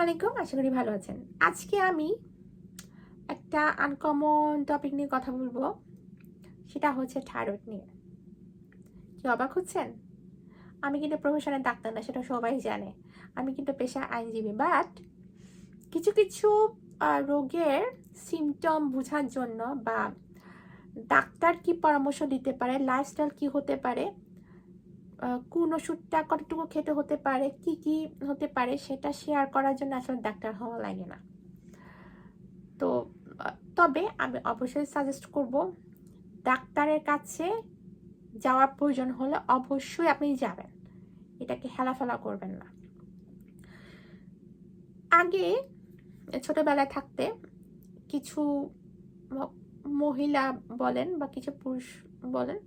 আলাইকুম, আশা করি ভালো আছেন। আজকে আমি একটা আনকমন টপিক নিয়ে কথা বলবো, সেটা হচ্ছে থাইরয়েড নিয়ে। কি অবাক হচ্ছেন? আমি কিন্তু প্রফেশনাল ডাক্তার না, সেটা সবাই জানে। আমি কিন্তু পেশায় আইনজীবী, বাট কিছু কিছু রোগের সিমটম বোঝার জন্য বা ডাক্তার কি পরামর্শ দিতে পারে, লাইফস্টাইল কি হতে পারে, কোন ওষুধটা কতটুকু খেতে হতে পারে, কি কি হতে পারে, সেটা শেয়ার করার জন্য আসলে ডাক্তার হওয়া লাগে না। তো তবে আমি অবশ্যই সাজেস্ট করব, ডাক্তারের কাছে যাওয়ার প্রয়োজন হলে অবশ্যই আপনি যাবেন, এটাকে হেলাফেলা করবেন না। আগে ছোটবেলায় থাকতে কিছু মহিলা বলেন বা কিছু পুরুষ বলেন,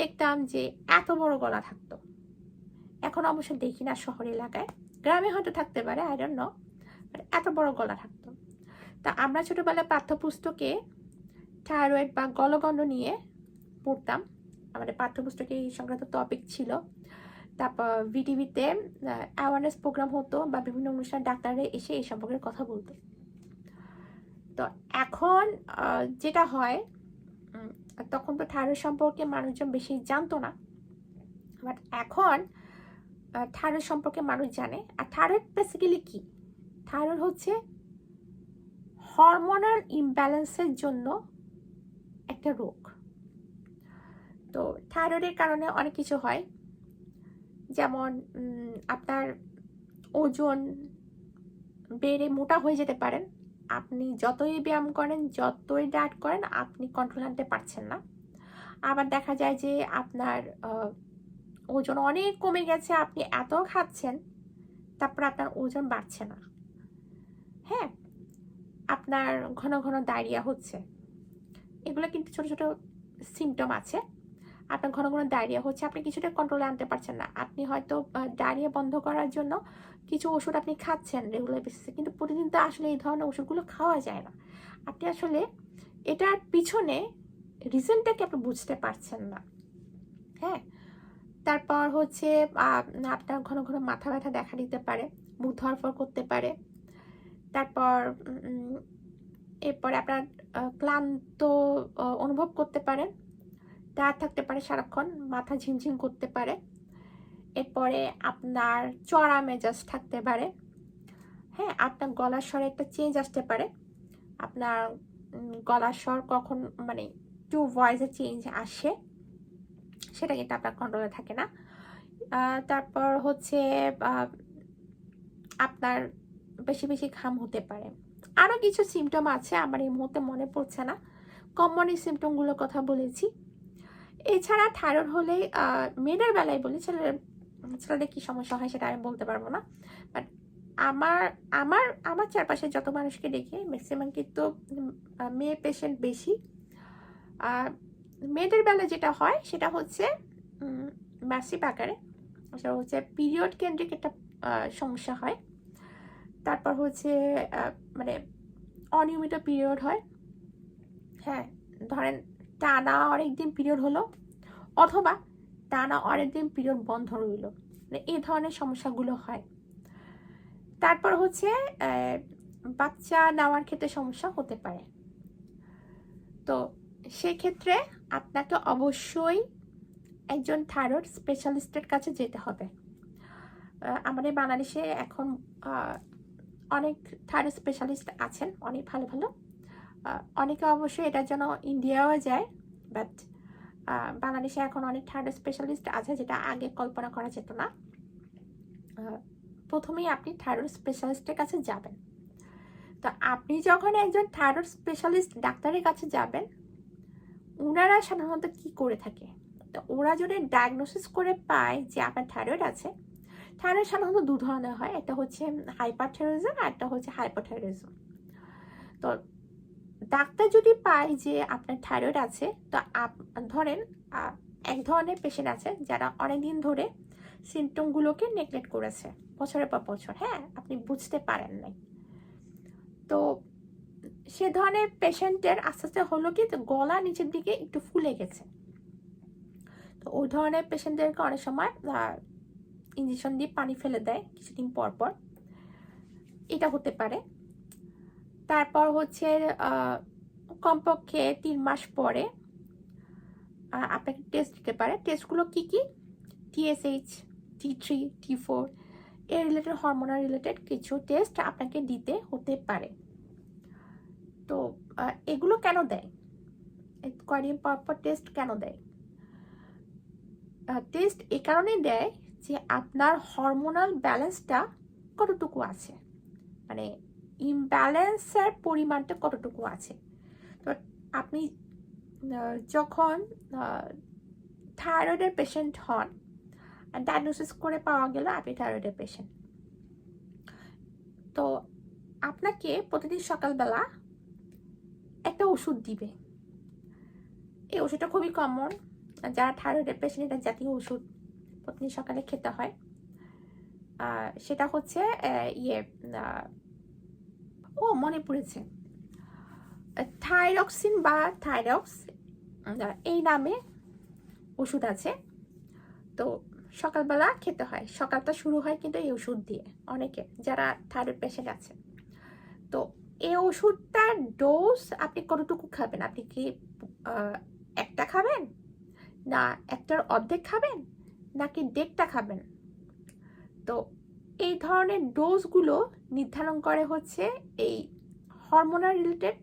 দেখতাম যে এত বড় গলা থাকতো। এখন অবশ্য দেখি না শহর এলাকায়, গ্রামে হয়তো থাকতে পারে, আই ডোন্ট নো, বাট এত বড় গলা থাকতো। তা আমরা ছোটবেলায় পাঠ্যপুস্তকে থাইরয়েড বা গলগণ্ড নিয়ে পড়তাম, আমাদের পাঠ্যপুস্তকে এই সংক্রান্ত টপিক ছিল। তারপর ভিটিভিতে অ্যাওয়ারনেস প্রোগ্রাম হতো বা বিভিন্ন অনুষ্ঠান ডাক্তাররা এসে এই সম্পর্কে কথা বলতো। তো এখন যেটা হয়, তখন তো থাইরয়েড সম্পর্কে মানুষজন বেশি জানতো না, বাট এখন থাইরয়েড সম্পর্কে মানুষ জানে। আর থাইরয়েড বেসিক্যালি কি? থাইরয়েড হচ্ছে হরমোনাল ইমব্যালেন্সের জন্য একটা রোগ। তো থাইরয়েডের কারণে অনেক কিছু হয়, যেমন আপনার ওজন বেড়ে মোটা হয়ে যেতে পারেন। আপনি যতই ব্যায়াম করেন, যতই ডায়েট করেন, আপনি কন্ট্রোল আনতে পারছেন না। আবার দেখা যায় যে আপনার ওজন অনেক কমে গেছে, আপনি এত খাচ্ছেন, তারপর আপনার ওজন বাড়ছে না। হ্যাঁ, আপনার ঘন ঘন ডায়রিয়া হচ্ছে। এগুলো কিন্তু ছোট ছোট সিমটম আছে। আপনার ঘন ঘন ডায়রিয়া হচ্ছে, আপনি কিছুটা কন্ট্রোলে আনতে পারছেন না। আপনি হয়তো ডায়রিয়া বন্ধ করার জন্য কিছু ওষুধ আপনি খাচ্ছেন রেগুলার বেসিসে, কিন্তু প্রতিদিন তো আসলে এই ধরনের ওষুধগুলো খাওয়া যায় না। আপনি আসলে এটার পিছনে রিজনটাকে আপনি বুঝতে পারছেন না। হ্যাঁ, তারপর হচ্ছে আপনার ঘন ঘন মাথা ব্যথা দেখা দিতে পারে, মুখ ধরফর করতে পারে। তারপর এরপরে আপনার ক্লান্ত অনুভব করতে পারেন, টায়ার্ড থাকতে পারে সারাক্ষণ, মাথা ঝিমঝিম করতে পারে। এরপরে আপনার চড়া মেজাজ থাকতে পারে। হ্যাঁ, আপনার গলার স্বরে একটা চেঞ্জ আসতে পারে। আপনার গলার স্বর কখন মানে একটু ভয়েসে চেঞ্জ আসে, সেটা কিন্তু আপনার কন্ট্রোলে থাকে না। তারপর হচ্ছে আপনার বেশি বেশি ঘাম হতে পারে। আরও কিছু সিমটম আছে, আমার এই মুহূর্তে মনে পড়ছে না। কমন এই সিমটমগুলোর কথা বলেছি। এছাড়া থাইরয়েড হলে মেয়েদের বেলায় বলি, ছেলেদের কি সমস্যা হয় সেটা আমি বলতে পারবো না, বাট আমার আমার আমার চারপাশে যত মানুষকে দেখি ম্যাক্সিমাম কিন্তু মেয়ে পেশেন্ট বেশি। আর মেয়েদের বেলায় যেটা হয় সেটা হচ্ছে ম্যাসিভ আকারে, সেটা হচ্ছে পিরিয়ড কেন্দ্রিক একটা সমস্যা হয়। তারপর হচ্ছে মানে অনিয়মিত পিরিয়ড হয়। হ্যাঁ, ধরেন টানা অনেকদিন পিরিয়ড হলো, অথবা টানা অনেকদিন পিরিয়ড বন্ধ রইল, মানে এই ধরনের সমস্যাগুলো হয়। তারপর হচ্ছে বাচ্চা নেওয়ার ক্ষেত্রে সমস্যা হতে পারে। তো সেক্ষেত্রে আপনাকে অবশ্যই একজন থাইরয়েড স্পেশালিস্টের কাছে যেতে হবে। আমাদের বাংলাদেশে এখন অনেক থাইরয়েড স্পেশালিস্ট আছেন, অনেক ভালো ভালো। অনেকে অবশ্যই এটার জন্য ইন্ডিয়াও যায়, বাট বাংলাদেশে এখন অনেক থাইরয়েড স্পেশালিস্ট আছে, যেটা আগে কল্পনা করা যেত না। প্রথমেই আপনি থাইরয়েড স্পেশালিস্টের কাছে যাবেন। তো আপনি যখন একজন থাইরয়েড স্পেশালিস্ট ডাক্তারের কাছে যাবেন, ওনারা সাধারণত কি করে থাকে, তো ওরা যদি ডায়াগনোসিস করে পায় যে আপনার থাইরয়েড আছে, থাইরয়েড সাধারণত দু ধরনের হয়, একটা হচ্ছে হাইপারথাইরয়েডিজম আর একটা হচ্ছে হাইপোথাইরয়েডিজম। তো ডাক্তার যদি পায় যে আপনার থাইরয়েড আছে, তো ধরেন এক ধরনের পেশেন্ট আছে যারা অনেকদিন ধরে সিমটমগুলোকে নেগলেক্ট করেছে বছরের পর বছর, হ্যাঁ, আপনি বুঝতে পারেন নাই। তো সে ধরনের পেশেন্টের আস্তে আস্তে হলো কি, গলা নিচের দিকে একটু ফুলে গেছে। তো ওই ধরনের পেশেন্টদেরকে অনেক সময় ইঞ্জেকশন দিয়ে পানি ফেলে দেয় কিছুদিন পর পর। এটা হতে পারে। তারপর হচ্ছে কমপক্ষে 3 মাস পরে আপনাকে টেস্ট দিতে পারে। টেস্টগুলো কি কি? TSH, T3, T4 এর রিলেটেড, হরমোনাল রিলেটেড কিছু টেস্ট আপনাকে দিতে হতে পারে। তো এগুলো কেন দেয়? কয়দিন পর পর টেস্ট কেন দেয়? টেস্ট এই কারণেই দেয় যে আপনার হরমোনাল ব্যালেন্সটা কতটুকু আছে, মানে ইমব্যালেন্সের পরিমাণটা কতটুকু আছে। তো আপনি যখন থাইরয়েডের পেশেন্ট হন, ডায়াগনোসিস করে পাওয়া গেল আপনি থাইরয়েডের পেশেন্ট, তো আপনাকে প্রতিদিন সকালবেলা একটা ওষুধ দিবে। এই ওষুধটা খুবই কমন, যারা থাইরয়েডের পেশেন্ট এটা জাতীয় ওষুধ প্রতিদিন সকালে খেতে হয়। সেটা হচ্ছে মনে পড়েছে, থাইরক্সিন বা থাইরক্স এই নামে ওষুধ আছে। তো সকালবেলা খেতে হয়, সকালটা শুরু হয় কিন্তু এই ওষুধ দিয়ে অনেকে যারা থাইরয়েড পেশেন্ট আছে। তো এই ওষুধটার ডোজ আপনি কতটুকু খাবেন? আপনি কি একটা খাবেন, না একটার অর্ধেক খাবেন, নাকি 1.5টা খাবেন? তো এই ধরনের ডোজগুলো নির্ধারণ করে হচ্ছে এই hormonal related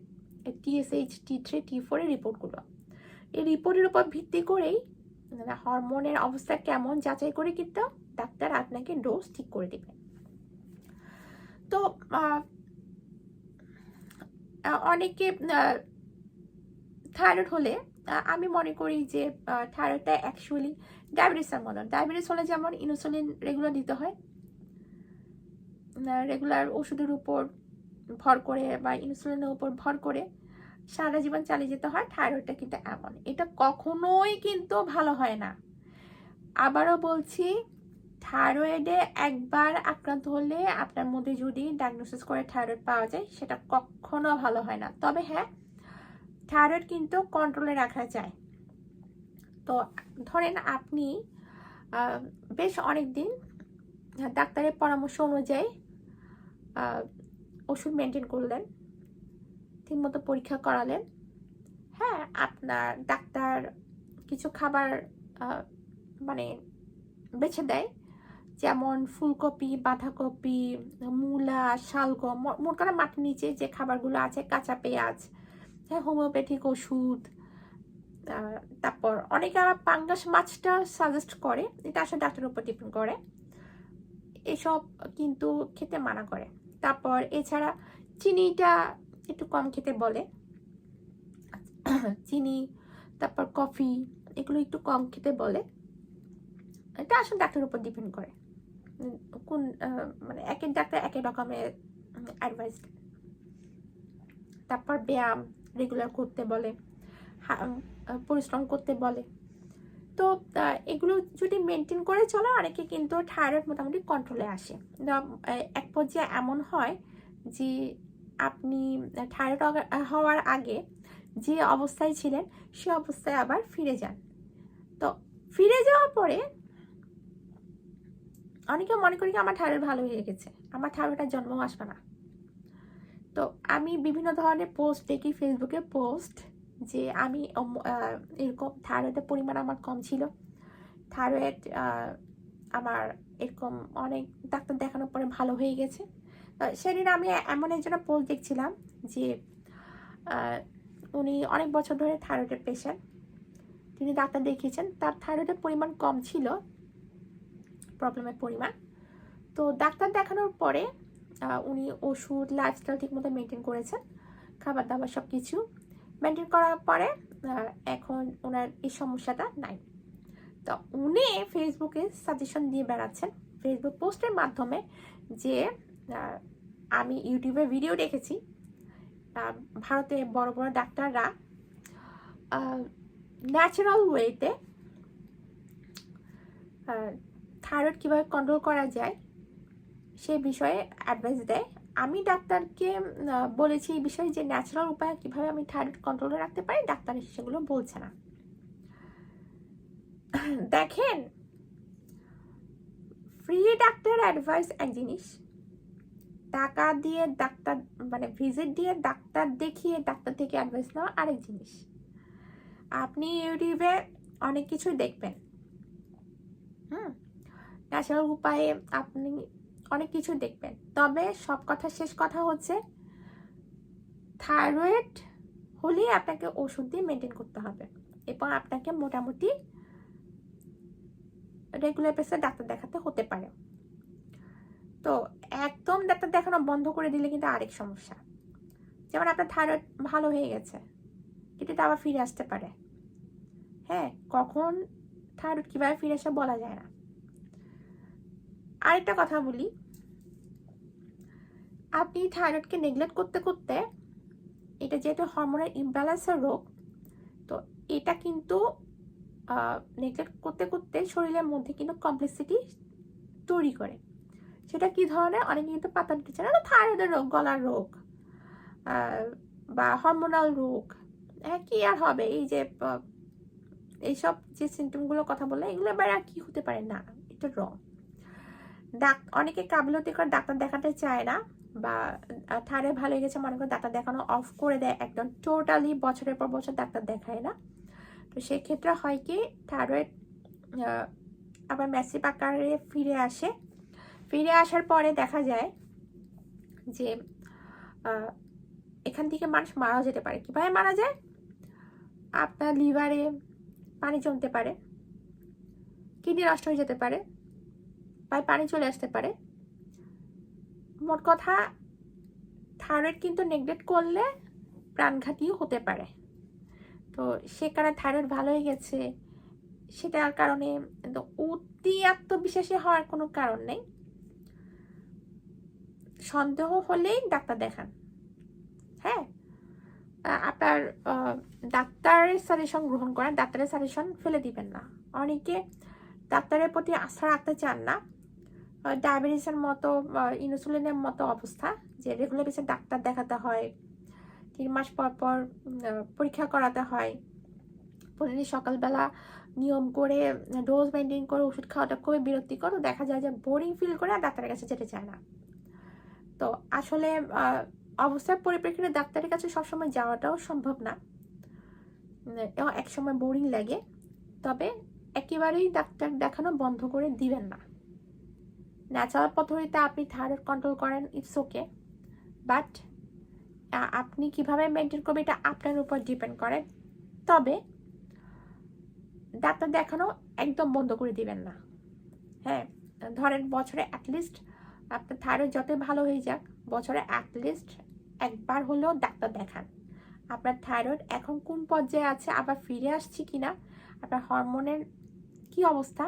TSH, T3, T4 এর রিপোর্টগুলো। এই রিপোর্টের উপর ভিত্তি করেই হরমোনের অবস্থা কেমন যাচাই করে কিন্তু ডাক্তার আপনাকে ডোজ ঠিক করে দেবে। তো অনেকে থাইরয়েড হলে আমি মনে করি যে থাইরয়েডটা অ্যাকচুয়ালি ডায়াবেটিসের মতো। ডায়াবেটিস হলে যেমন ইনসুলিন রেগুলার দিতে হয়, রেগুলার ওষুধের উপর ভর করে বা ইনসুলিনের উপর ভর করে সারা জীবন চালিয়ে যেতে হয়। থাইরয়েডটা কিন্তু এমন, এটা কখনোই কিন্তু ভালো হয় না। আবারও বলছি, থাইরয়েডে একবার আক্রান্ত হলে আপনার মধ্যে যদি ডায়াগনোসিস করে থাইরয়েড পাওয়া যায়, সেটা কখনো ভালো হয় না। তবে হ্যাঁ, থাইরয়েড কিন্তু কন্ট্রোলে রাখা যায়। তো ধরেন আপনি বেশ অনেক দিন ডাক্তারের পরামর্শ অনুযায়ী ওষুধ মেনটেন করলেন, ঠিকমতো পরীক্ষা করালেন। হ্যাঁ, আপনার ডাক্তার কিছু খাবার মানে বেছে দেয়, যেমন ফুলকপি, বাঁধাকপি, মূলা, শালগম, মোট কথা মাটির নিচে যে খাবারগুলো আছে, কাঁচা পেঁয়াজ, হ্যাঁ, হোমিওপ্যাথিক ওষুধ। তারপর অনেকে আবার পাঙ্গাস মাছটা সাজেস্ট করে, এটা আসলে ডাক্তারের উপর ডিপেন্ড করে। এসব কিন্তু খেতে মানা করে। তারপর এছাড়া চিনিটা একটু কম খেতে বলে, চিনি, তারপর কফি, এগুলো একটু কম খেতে বলে। এটা আসলে ডাক্তারের উপর ডিপেন্ড করে, কোন মানে এক এক ডাক্তার এক এক রকমের অ্যাডভাইস। তারপর ব্যায়াম রেগুলার করতে বলে, পরিশ্রম করতে বলে। তো এগুলো যদি মেনটেন করে চলে, অনেকে কিন্তু থাইরয়েড মোটামুটি কন্ট্রোলে আসে। এক পর্যায়ে এমন হয় যে আপনি থাইরয়েড হওয়ার আগে যে অবস্থায় ছিলেন সে অবস্থায় আবার ফিরে যান। তো ফিরে যাওয়ার পরে অনেকে মনে করি আমার থাইরয়েড ভালো হয়ে গেছে, আমার থাইরয়েডের জন্মও আসবে না। তো আমি বিভিন্ন ধরনের পোস্ট দেখি, ফেসবুকে পোস্ট, যে আমি এরকম থাইরয়েডের পরিমাণ আমার কম ছিল, থাইরয়েড আমার এরকম অনেক ডাক্তার দেখানোর পরে ভালো হয়ে গেছে। সেদিন আমি এমন একজনের পোস্ট দেখছিলাম যে উনি অনেক বছর ধরে থাইরয়েডের পেশেন্ট, তিনি ডাক্তার দেখিয়েছেন, তার থাইরয়েডের পরিমাণ কম ছিল, প্রবলেমের পরিমাণ। তো ডাক্তার দেখানোর পরে উনি ওষুধ, লাইফস্টাইল ঠিকমতো মেনটেন করেছেন, খাবার দাবার সব কিছু মেনটেন করার পরে এখন ওনার এই সমস্যাটা নাই। তো উনি ফেসবুকে সাজেশন দিয়ে বেড়াচ্ছেন, ফেসবুক পোস্টের মাধ্যমে, যে আমি ইউটিউবে ভিডিও দেখেছি ভারতে বড় বড় ডাক্তাররা ন্যাচারাল ওয়েতে থাইরয়েড কীভাবে কন্ট্রোল করা যায় সে বিষয়ে অ্যাডভাইস দেয়। আমি ডাক্তারকে বলেছি এই বিষয়ে যে ন্যাচারাল উপায়ে কীভাবে আমি থাইরয়েড কন্ট্রোলে রাখতে পারি, ডাক্তার সেগুলো বলছে না। দেখেন, ফ্রি ডাক্তার অ্যাডভাইস এক জিনিস, টাকা দিয়ে ডাক্তার মানে ভিজিট দিয়ে ডাক্তার দেখিয়ে ডাক্তার থেকে অ্যাডভাইস নেওয়া আরেক জিনিস। আপনি ইউটিউবে অনেক কিছুই দেখবেন, ন্যাচারাল উপায়ে আপনি অনেক কিছু দেখবেন, তবে সব কথা শেষ কথা হচ্ছে থাইরয়েড হলে আপনাকে ওষুধ দিয়ে মেনটেন করতে হবে এবং আপনাকে মোটামুটি রেগুলার বেসে ডাক্তার দেখাতে হতে পারে। তো একদম ডাক্তার দেখানো বন্ধ করে দিলে কিন্তু আরেক সমস্যা, যেমন আপনার থাইরয়েড ভালো হয়ে গেছে কিন্তু এটা আবার ফিরে আসতে পারে। হ্যাঁ, কখন থাইরয়েড কীভাবে ফিরে আসে বলা যায় না। আরেকটা কথা বলি, আপনি থাইরয়েডকে নেগলেক্ট করতে করতে, এটা যেহেতু হরমোনের ইমব্যালেন্সের রোগ, তো এটা কিন্তু নেগলেক্ট করতে করতে শরীরের মধ্যে কিন্তু কমপ্লেক্সিটি তৈরি করে। সেটা কি ধরনের, অনেকে কিন্তু পাতা দিচ্ছে না থাইরয়েডের রোগ, গলার রোগ বা হরমোনাল রোগ, হ্যাঁ কি আর হবে, এই যে এইসব যে সিমটমগুলোর কথা বললে এগুলো এবার আর কি হতে পারে না, এটা রং। অনেকে কাবিলতি করে ডাক্তার দেখাতে চায় না, বা থাইরয়েড ভালো হয়ে গেছে মনে করে ডাক্তার দেখানো অফ করে দেয়, একদম টোটালি বছরের পর বছর ডাক্তার দেখায় না। তো সেক্ষেত্রে হয় কি, থাইরয়েড আবার ম্যাসিভ আকারে ফিরে আসে। ফিরে আসার পরে দেখা যায় যে এখান থেকে মানুষ মারা যেতে পারে। কীভাবে মারা যায়? আপনার লিভারে পানি জমতে পারে, কিডনি নষ্ট হয়ে যেতে পারে, পায়ে পানি চলে আসতে পারে। মোট কথা, থাইরয়েড কিন্তু নেগলেক্ট করলে প্রাণঘাতীও হতে পারে। তো সে কারণে থাইরয়েড ভালো হয়ে গেছে সেটার কারণে অতি আত্মবিশ্বাসী হওয়ার কোনো কারণ নেই। সন্দেহ হলেই ডাক্তার দেখান। হ্যাঁ, আপনার ডাক্তারের সাজেশন গ্রহণ করেন, ডাক্তারের সাজেশন ফেলে দিবেন না। অনেকে ডাক্তারের প্রতি আস্থা রাখতে চান না, ডায়াবেটিসের মতো, ইনসুলিনের মতো অবস্থা, যে রেগুলার বেসে ডাক্তার দেখাতে হয়, 3 মাস পর পর পরীক্ষা করাতে হয়, প্রতিদিন সকালবেলা নিয়ম করে ডোজ মেনটেন করে ওষুধ খাওয়াটা খুবই বিরক্তিকর। দেখা যায় যে বোরিং ফিল করে আর ডাক্তারের কাছে যেতে চায় না। তো আসলে অবস্থার পরিপ্রেক্ষিতে ডাক্তারের কাছে সবসময় যাওয়াটাও সম্ভব না, একসময় বোরিং লাগে। তবে একেবারেই ডাক্তার দেখানো বন্ধ করে দিবেন না। ন্যাচারাল পদ্ধতিতে আপনি থাইরয়েড কন্ট্রোল করেন, ইটস ওকে, বাট আপনি কিভাবে মেনটেন করবেন এটা আপনার উপর ডিপেন্ড করে। তবে ডাক্তার দেখানো একদম বন্ধ করে দিবেন না। হ্যাঁ, ধরেন বছরে অ্যাটলিস্ট আপনার থাইরয়েড যতই ভালো হয়ে যাক, বছরে অ্যাটলিস্ট একবার হলেও ডাক্তার দেখান। আপনার থাইরয়েড এখন কোন পর্যায়ে আছে, আবার ফিরে আসছে কিনা, আপনার হরমোনের কি অবস্থা,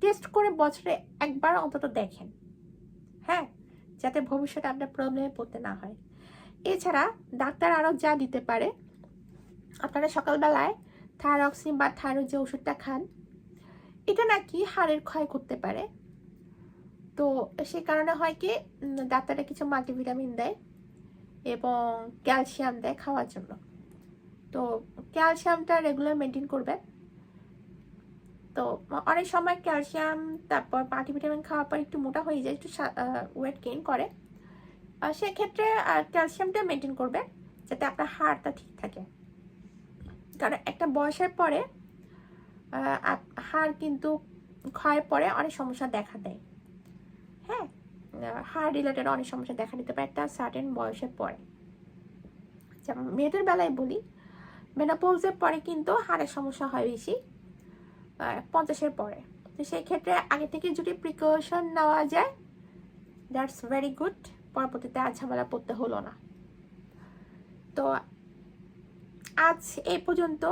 টেস্ট করে বছরে একবার অন্তত দেখেন। হ্যাঁ, যাতে ভবিষ্যতে আপনার প্রবলেমে পড়তে না হয়। এছাড়া ডাক্তার আরও যা দিতে পারে, আপনারা সকালবেলায় থাইরক্সিন বা থাইরয়েড যে ওষুধটা খান, এটা নাকি হাড়ের ক্ষয় করতে পারে। তো সে কারণে হয় কি, ডাক্তাররা কিছু মাল্টিভিটামিন দেয় এবং ক্যালসিয়াম দেয় খাওয়ার জন্য। তো ক্যালসিয়ামটা রেগুলার মেনটেন করবে। তো অনেক সময় ক্যালসিয়াম তারপর মাল্টিভিটামিন খাওয়ার পর একটু মোটা হয়ে যায়, একটু ওয়েট গেইন করে, সেক্ষেত্রে ক্যালসিয়ামটা মেনটেন করবে যাতে আপনার হাড়টা ঠিক থাকে। কারণ একটা বয়সের পরে হাড় কিন্তু ক্ষয়ের পরে অনেক সমস্যা দেখা দেয়। হ্যাঁ, হাড় রিলেটেড অনেক সমস্যা দেখা দিতে পারে একটা সার্টেন বয়সের পরে। যেমন মেয়েদের বেলায় বলি, মেনোপজের পরে কিন্তু হাড়ের সমস্যা হয় বেশি 50-এর পরে। তো সেই ক্ষেত্রে আগে থেকে যদি প্রিকশন নেওয়া যায়, দ্যাটস ভেরি গুড, পরবর্তীতে আর ঝামেলা পড়তে হলো না। তো আজ এই পর্যন্ত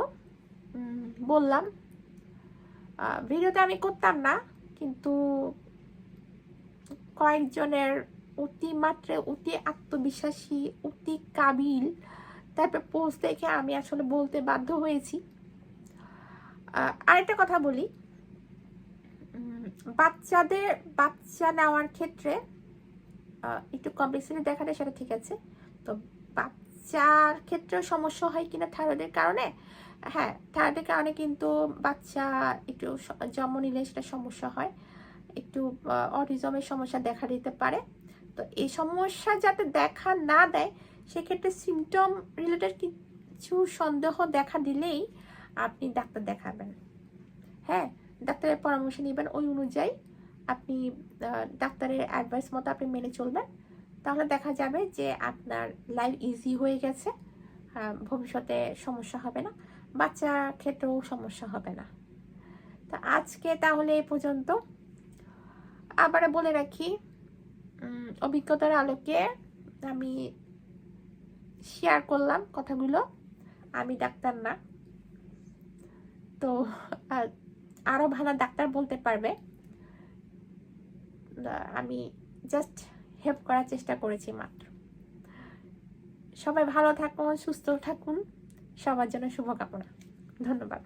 বললাম। ভিডিওতে আমি করতাম না, কিন্তু কয়েকজনের অতিমাত্রায় অতি আত্মবিশ্বাসী, অতি কাবিল তারপর পোস্ট দেখে আমি আসলে বলতে বাধ্য হয়েছি। আরেকটা কথা বলি, বাচ্চা নেওয়ার ক্ষেত্রে একটু কমপ্লেক্সিটি দেখালে সেটা ঠিক আছে। তো বাচ্চার ক্ষেত্রেও সমস্যা হয় কিনা থাইরয়েডের কারণে? হ্যাঁ, থাইরয়েডের কারণে কিন্তু বাচ্চা একটু জন্ম নিলে সেটা সমস্যা হয়, একটু অটিজমের সমস্যা দেখা দিতে পারে। তো এই সমস্যা যাতে দেখা না দেয় সেক্ষেত্রে সিমটম রিলেটেড কিছু সন্দেহ দেখা দিলেই আপনি ডাক্তার দেখাবেন। হ্যাঁ, ডাক্তারের পরামর্শ নেবেন, ওই অনুযায়ী আপনি ডাক্তারের অ্যাডভাইস মতো আপনি মেনে চলবেন। তাহলে দেখা যাবে যে আপনার লাইফ ইজি হয়ে গেছে, ভবিষ্যতে সমস্যা হবে না, বাচ্চার ক্ষেত্রেও সমস্যা হবে না। তো আজকে তাহলে এই পর্যন্ত। আবার বলে রাখি, অভিজ্ঞতার আলোকে আমি শেয়ার করলাম কথাগুলো, আমি ডাক্তার না। তো আরও ভালো ডাক্তার বলতে পারবে, আমি জাস্ট হেল্প করার চেষ্টা করেছি মাত্র। সবাই ভালো থাকুন, সুস্থ থাকুন, সবার জন্য শুভকামনা। ধন্যবাদ।